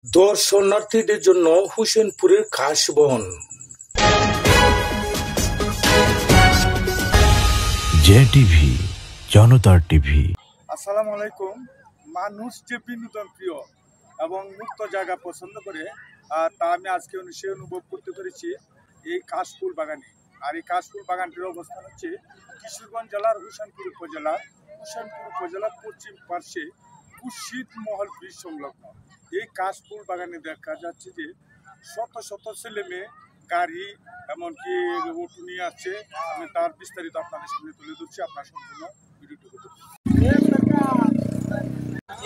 দর্শনার্থীদের জন্য হোসেনপুরের খাস বন। জেটিভি, জনতার টিভি। আসসালামু আলাইকুম। মানুষ যে বিনোদন প্রিয় এবং মুক্ত জায়গা পছন্দ করে তা আমি আজকে সে অনুভব করতে পেরেছি এই কাশফুল বাগানে। আর এই কাশফুল বাগানটির অবস্থান হচ্ছে কিশোরগঞ্জ জেলার হোসেনপুর উপজেলার পশ্চিম পার্শ্বে খুরশিদ মহল ব্রিজ সংলগ্ন এই কাশফুল বাগানে দেখা যাচ্ছে যে শত শত ছেলে মেয়ে গাড়ি এমনকি অটো নিয়ে আসছে। আমি তার বিস্তারিত আপনাদের সামনে তুলে ধরছি, আপনার সম্পূর্ণ ভিডিওটি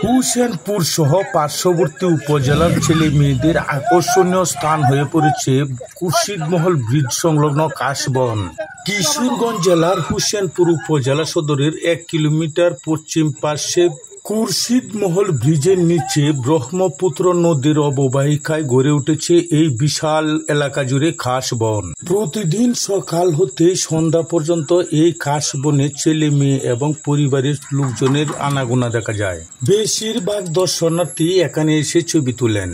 হোসেনপুর সহ পার্শ্ববর্তী উপজেলার ছেলে মেয়েদের আকর্ষণীয় স্থান হয়ে পড়েছে খুরশিদ মহল ব্রিজ সংলগ্ন কাশবন। কিশোরগঞ্জ জেলার হোসেনপুর উপজেলা সদরের 1 কিলোমিটার পশ্চিম পার্শ্বে খুরশিদ মহল ব্রিজের নিচে ব্রহ্মপুত্র নদীর অববাহিকায় গড়ে উঠেছে এই বিশাল এলাকা জুড়ে খাস বন। প্রতিদিন সকাল হতে সন্ধ্যা পর্যন্ত এই খাস বনে ছেলে মেয়ে এবং পরিবারের লোকজনের আনাগোনা দেখা যায়। বেশিরভাগ দর্শনার্থী এখানে এসে ছবি তোলেন।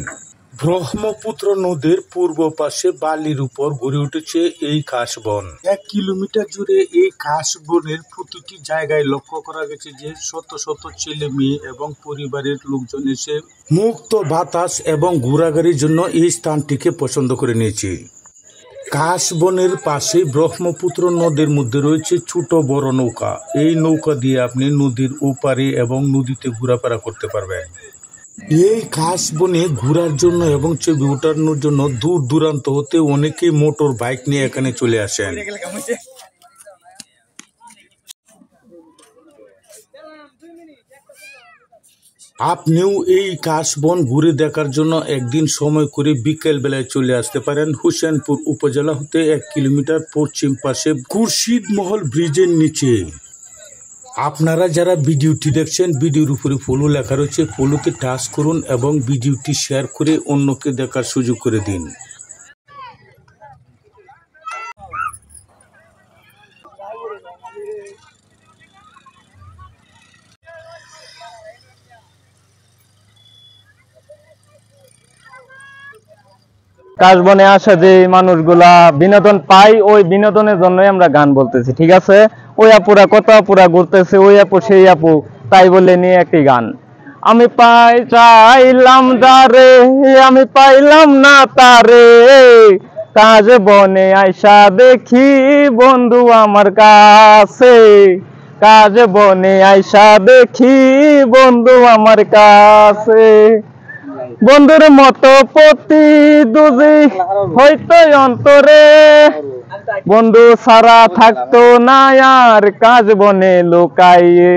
ব্রহ্মপুত্র নদীর পূর্ব পাশে বালির উপর গড়ে উঠেছে এই খাস বন। 1 কিলোমিটার জুড়ে এই খাস বনের প্রতিটি জায়গায় লক্ষ্য করা গেছে যে শত শত ছেলে মেয়ে এবং পরিবারের লোকজন এসে মুক্ত বাতাস এবং ঘোরাঘুরির জন্য এই স্থানটিকে পছন্দ করে নিয়েছে। কাশ বনের পাশে ব্রহ্মপুত্র নদীর মধ্যে রয়েছে ছোট বড় নৌকা। এই নৌকা দিয়ে আপনি নদীর ওপারে এবং নদীতে ঘোরাফেরা করতে পারবেন। এই খাস বনে ঘোরার জন্য এবং ছবি ওঠানোর জন্য দূর দূরান্ত হতে অনেকেই মোটর বাইক নিয়ে এখানে চলে আসেন। আপনিও এই কাশবন ঘুরে দেখার জন্য একদিন সময় করে বিকেল বেলায় চলে আসতে পারেন হোসেনপুর উপজেলা হতে 1 কিলোমিটার পশ্চিম পাশে খুরশিদ মহল ব্রিজের নিচে। আপনারা যারা ভিডিওটি দেখছেন, ভিডিওর উপরে ফলো লেখা রয়েছে, ফলোতে টাচ করুন এবং ভিডিওটি শেয়ার করে অন্যকে দেখার সুযোগ করে দিন। কাশবনে আসা যে মানুষগুলা বিনোদন পাই, ওই বিনোদনের জন্যই আমরা গান বলতেছি, ঠিক আছে? ওই আপুরা কত আপুরা ঘুরতেছে, ওই আপু সেই আপু, তাই বলে নিয়ে একটি গান। আমি চাইলাম যারে, আমি পাইলাম না তারে, কাশ বনে আইসা দেখি বন্ধু আমার কাছে, কাশ বনে আইসা দেখি বন্ধু আমার কাছে, বন্ধুর মতো প্রতি দুজি হয়তো অন্তরে, বন্ধু সারা থাকতো না আর কাশ বনে লুকাইয়ে।